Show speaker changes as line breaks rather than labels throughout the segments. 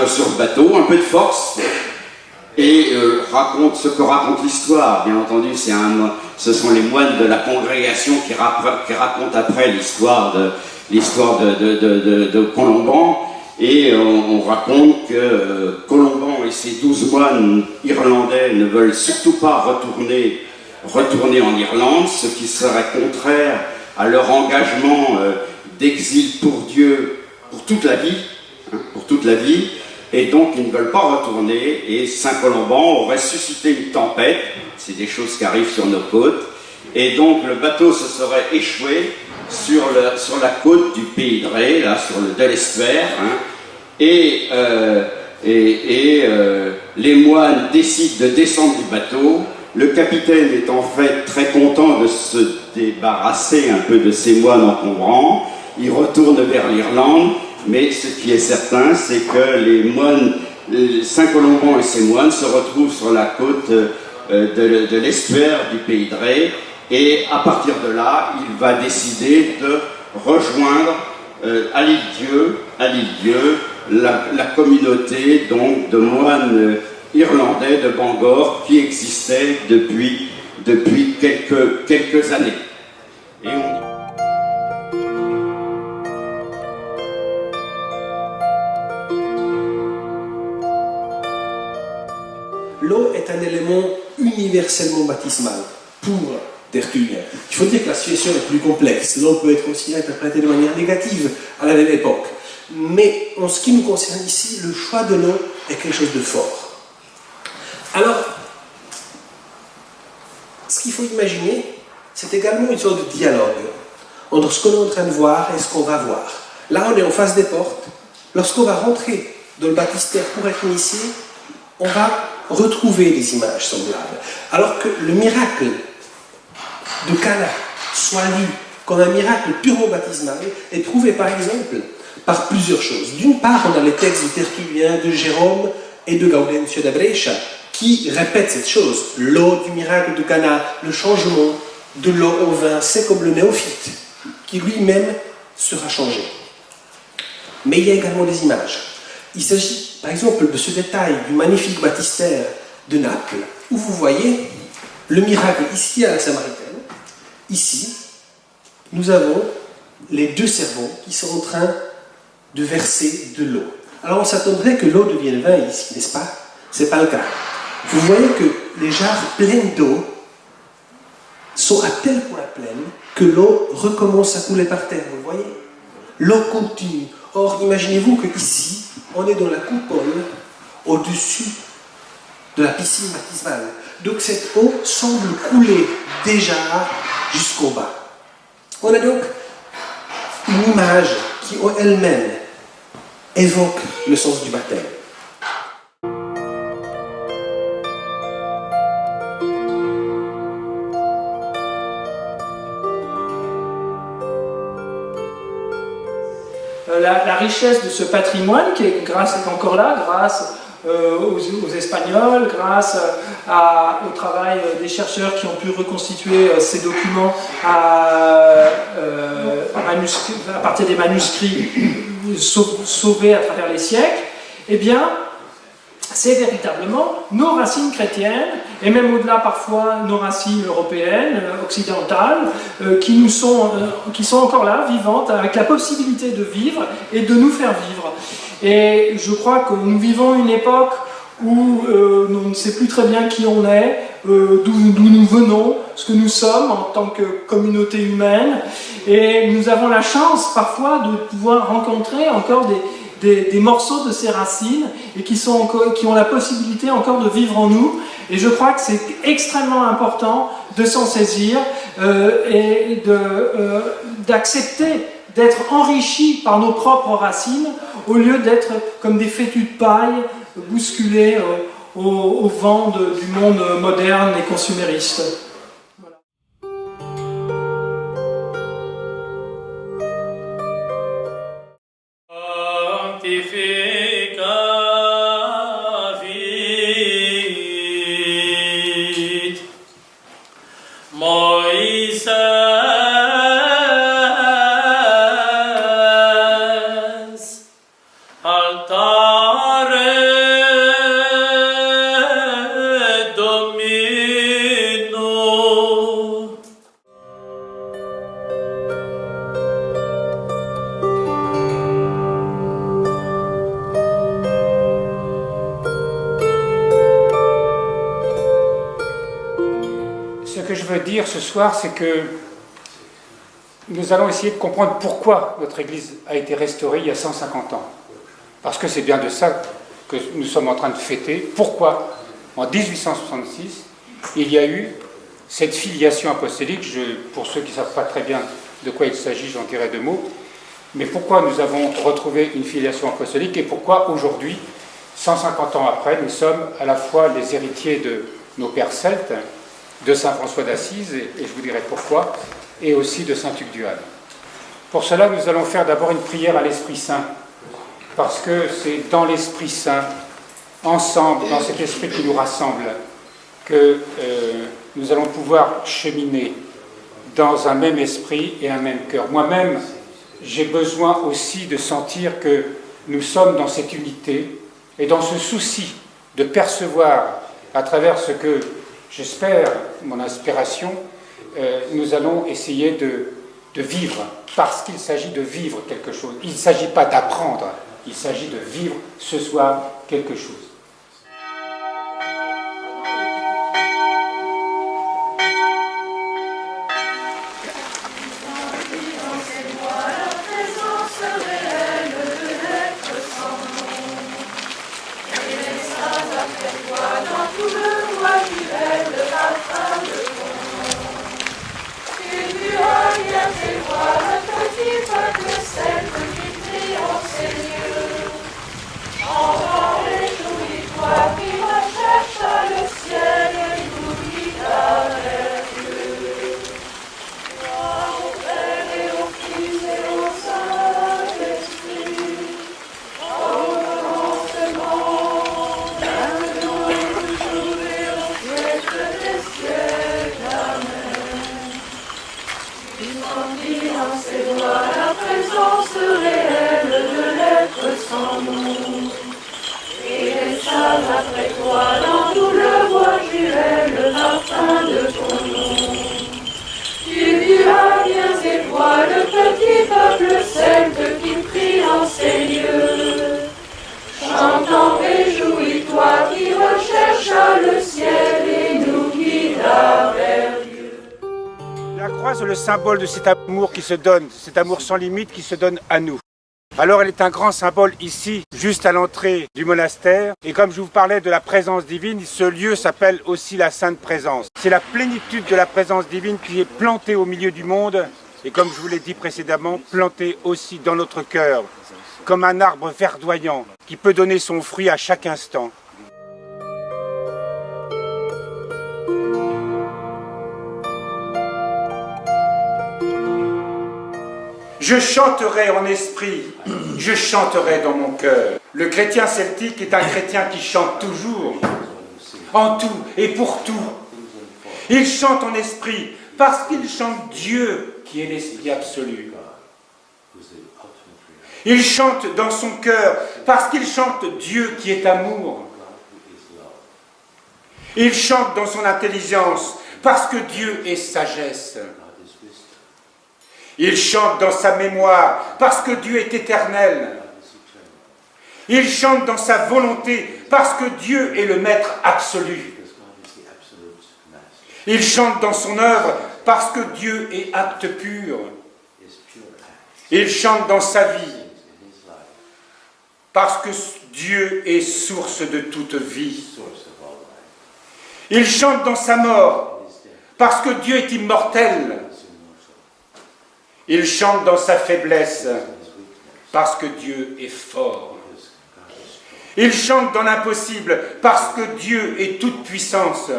rentre sur le bateau, un peu de force, et raconte ce que raconte l'histoire. Bien entendu, ce sont les moines de la congrégation qui racontent après l'histoire de Colomban. Et on raconte que Colomban et ses 12 moines irlandais ne veulent surtout pas retourner en Irlande, ce qui serait contraire à leur engagement d'exil pour Dieu pour toute la vie, et donc ils ne veulent pas retourner, et Saint-Colomban aurait suscité une tempête, c'est des choses qui arrivent sur nos côtes, et donc le bateau se serait échoué sur la côte du Pays de Ré, là, sur le Delespoir, et les moines décident de descendre du bateau. Le capitaine est en fait très content de se débarrasser un peu de ces moines encombrants. Il retourne vers l'Irlande, mais ce qui est certain, c'est que les moines, Saint-Colomban et ses moines se retrouvent sur la côte de l'estuaire du Pays de Ré, et à partir de là, il va décider de rejoindre à l'île Dieu, la communauté donc de moines irlandais de Bangor qui existait depuis quelques années. Et
l'eau est un élément universellement baptismal pour Tertullien. Il faut dire que la situation est plus complexe. L'eau peut être aussi interprétée de manière négative à la même époque. Mais en ce qui nous concerne ici, le choix de l'eau est quelque chose de fort. Alors, ce qu'il faut imaginer, c'est également une sorte de dialogue entre ce qu'on est en train de voir et ce qu'on va voir. Là, on est en face des portes. Lorsqu'on va rentrer dans le baptistère pour être initié, on va retrouver des images semblables. Alors que le miracle de Cana soit lu comme un miracle purement baptismal est prouvé par exemple par plusieurs choses. D'une part, on a les textes de Tertullien, de Jérôme et de Gaudencio da Brescia qui répètent cette chose. L'eau du miracle de Cana, le changement de l'eau au vin, c'est comme le néophyte qui lui-même sera changé. Mais il y a également des images. Il s'agit par exemple de ce détail du magnifique baptistère de Naples où vous voyez le miracle ici à la Samaritaine. Ici, nous avons les deux servants qui sont en train de verser de l'eau. Alors on s'attendrait que l'eau devienne vin ici, n'est-ce pas? Ce n'est pas le cas. Vous voyez que les jarres pleines d'eau sont à tel point pleines que l'eau recommence à couler par terre, vous voyez? L'eau continue. Or, imaginez-vous qu'ici, on est dans la coupole au-dessus de la piscine baptismale. Donc cette eau semble couler déjà jusqu'au bas. On a donc une image qui en elle-même évoque le sens du baptême.
La richesse de ce patrimoine qui est encore là, grâce aux Espagnols, grâce au travail des chercheurs qui ont pu reconstituer ces documents à partir des manuscrits sauvés à travers les siècles, eh bien, c'est véritablement nos racines chrétiennes, et même au-delà parfois nos racines européennes, occidentales, qui sont encore là, vivantes, avec la possibilité de vivre et de nous faire vivre. Et je crois que nous vivons une époque où on ne sait plus très bien qui on est, d'où nous venons, ce que nous sommes en tant que communauté humaine, et nous avons la chance parfois de pouvoir rencontrer encore des morceaux de ces racines et qui ont la possibilité encore de vivre en nous. Et je crois que c'est extrêmement important de s'en saisir et d'accepter d'être enrichis par nos propres racines au lieu d'être comme des fétus de paille bousculés au vent du monde moderne et consumériste.
Altare veux dire ce soir, c'est que nous allons essayer de comprendre pourquoi notre Église a été restaurée il y a 150 ans. Parce que c'est bien de ça que nous sommes en train de fêter. Pourquoi, en 1866, il y a eu cette filiation apostolique. Pour ceux qui ne savent pas très bien de quoi il s'agit, j'en dirai deux mots. Mais pourquoi nous avons retrouvé une filiation apostolique et pourquoi aujourd'hui, 150 ans après, nous sommes à la fois les héritiers de nos pères celtes, de saint François d'Assise, et je vous dirai pourquoi, et aussi de saint Hugues du Hall. Pour cela, nous allons faire d'abord une prière à l'Esprit Saint, parce que c'est dans l'Esprit Saint, ensemble, dans cet esprit qui nous rassemble, que nous allons pouvoir cheminer dans un même esprit et un même cœur. Moi-même, j'ai besoin aussi de sentir que nous sommes dans cette unité et dans ce souci de percevoir à travers ce que j'espère, mon inspiration, nous allons essayer de vivre, parce qu'il s'agit de vivre quelque chose. Il ne s'agit pas d'apprendre, il s'agit de vivre ce soir quelque chose.
La croix, c'est le symbole de cet amour qui se donne, cet amour sans limite qui se donne à nous. Alors elle est un grand symbole ici, juste à l'entrée du monastère. Et comme je vous parlais de la présence divine, ce lieu s'appelle aussi la Sainte Présence. C'est la plénitude de la présence divine qui est plantée au milieu du monde. Et comme je vous l'ai dit précédemment, plantée aussi dans notre cœur, comme un arbre verdoyant qui peut donner son fruit à chaque instant. Je chanterai en esprit, je chanterai dans mon cœur. Le chrétien celtique est un chrétien qui chante toujours, en tout et pour tout. Il chante en esprit parce qu'il chante Dieu qui est l'esprit absolu. Il chante dans son cœur parce qu'il chante Dieu qui est amour. Il chante dans son intelligence parce que Dieu est sagesse. Il chante dans sa mémoire parce que Dieu est éternel. Il chante dans sa volonté parce que Dieu est le maître absolu. Il chante dans son œuvre parce que Dieu est acte pur. Il chante dans sa vie parce que Dieu est source de toute vie. Il chante dans sa mort parce que Dieu est immortel. Il chante dans sa faiblesse parce que Dieu est fort. Il chante dans l'impossible parce que Dieu est toute puissance.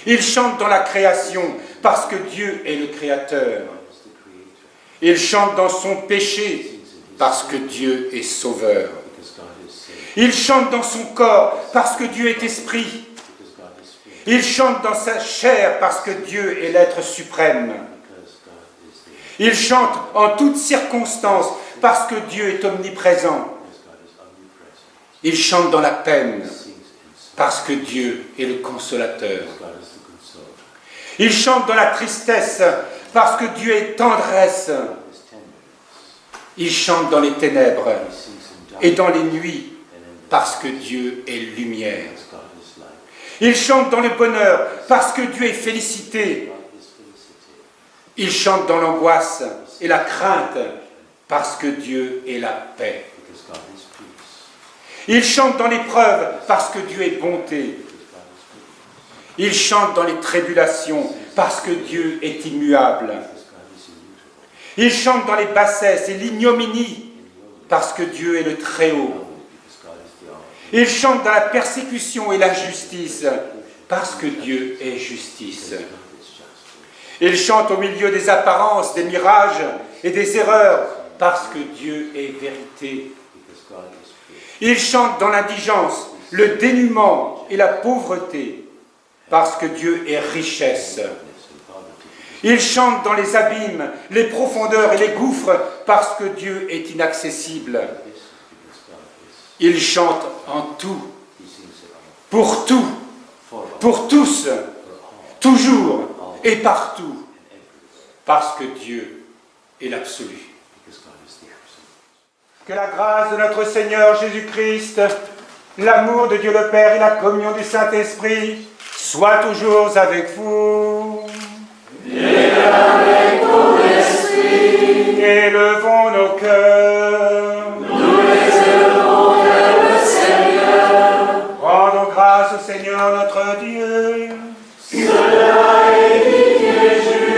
Il chante dans la création parce que Dieu est le créateur. Il chante dans son péché parce que Dieu est sauveur. Il chante dans son corps parce que Dieu est esprit. Il chante dans sa chair parce que Dieu est l'être suprême. Il chante en toutes circonstances parce que Dieu est omniprésent. Il chante dans la peine parce que Dieu est le consolateur. Il chante dans la tristesse parce que Dieu est tendresse. Il chante dans les ténèbres et dans les nuits parce que Dieu est lumière. Ils chantent dans le bonheur parce que Dieu est félicité. Ils chantent dans l'angoisse et la crainte parce que Dieu est la paix. Ils chantent dans l'épreuve parce que Dieu est bonté. Ils chantent dans les tribulations parce que Dieu est immuable. Ils chantent dans les bassesses et l'ignominie parce que Dieu est le Très-Haut. Ils chantent dans la persécution et la justice parce que Dieu est justice. Ils chantent au milieu des apparences, des mirages et des erreurs parce que Dieu est vérité. Ils chantent dans l'indigence, le dénuement et la pauvreté parce que Dieu est richesse. Ils chantent dans les abîmes, les profondeurs et les gouffres parce que Dieu est inaccessible. Ils chantent en tout, pour tous, toujours et partout, parce que Dieu est l'absolu. Que la grâce de notre Seigneur Jésus-Christ, l'amour de Dieu le Père et la communion du Saint-Esprit soient toujours avec vous.
Et avec ton esprit.
Élevons nos cœurs.
Nous les élevons vers le Seigneur.
Rendons grâce au Seigneur notre Dieu.
Cela est digne et juste.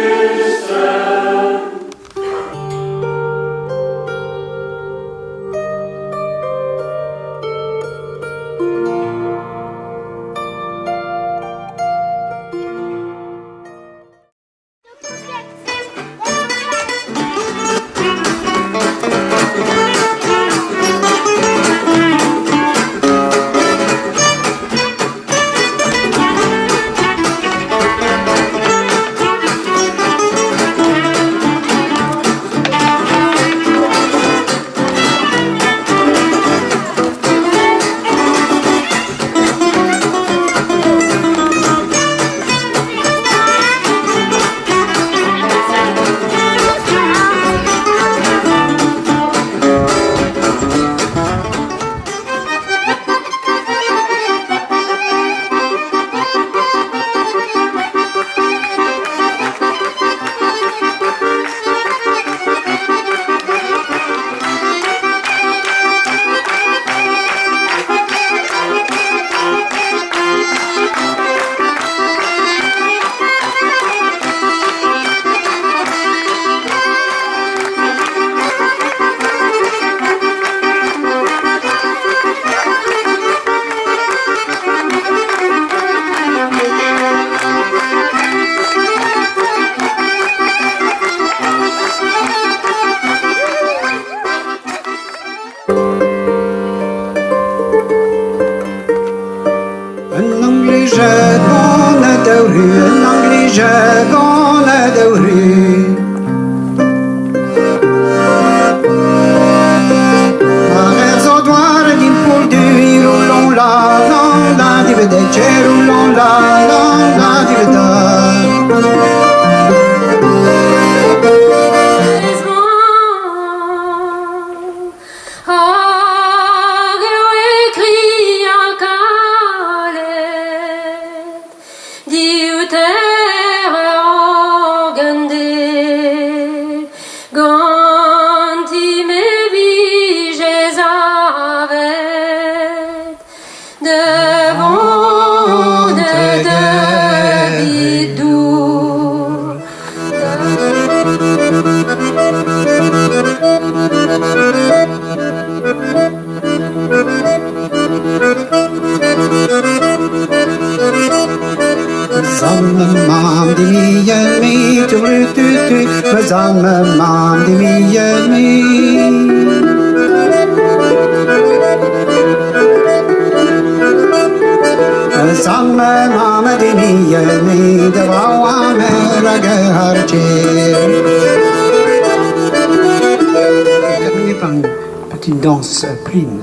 Petite danse prime.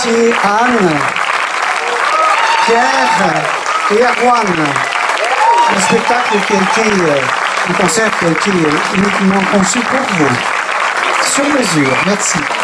Merci Anne, Pierre et Erwan. Un spectacle qui a été, un concert qui a été uniquement conçu pour vous, sur mesure. Merci.